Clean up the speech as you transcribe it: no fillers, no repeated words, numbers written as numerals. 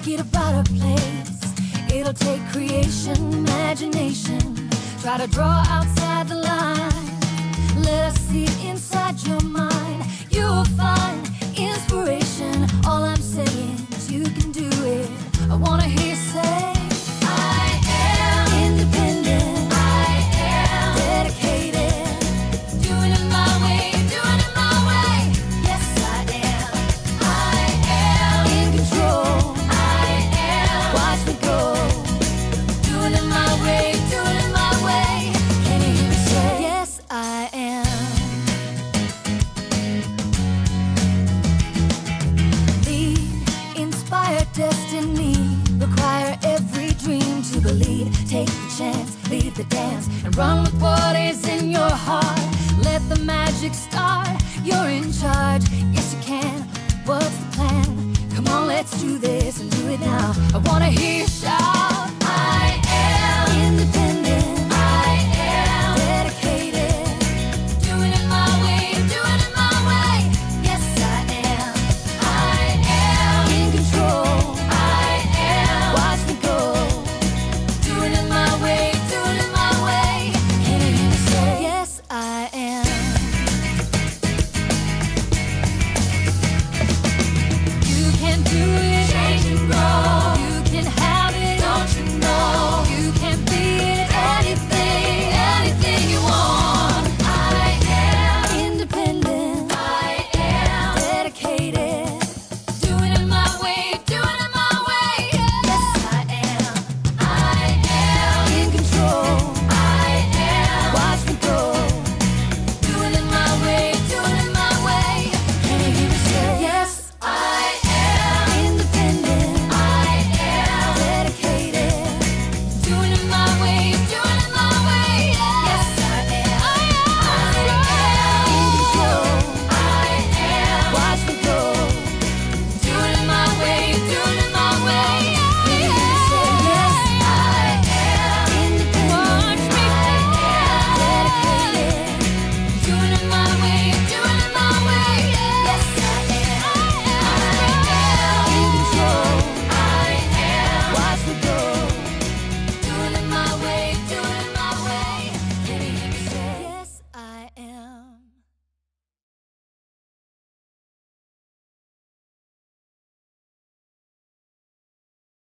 make it a better place. It'll take creation, imagination. Try to draw outside the line. Let us see inside your mind. You'll find inspiration. All I'm saying is you can do it. I wanna hear you say, I am independent. I am dedicated. Doing it my way, doing it my way. Yes, I am. I am in control. I am. Watch me go. Doing it my way, doing it my way. Can you hear me say, yes, I am. Destiny require every dream to believe. Take the chance, lead the dance, and run with what is in your heart. Let the magic start. You're in charge. Yes, you can. What's the plan? Come on, let's do this and do it now. I wanna hear you shout.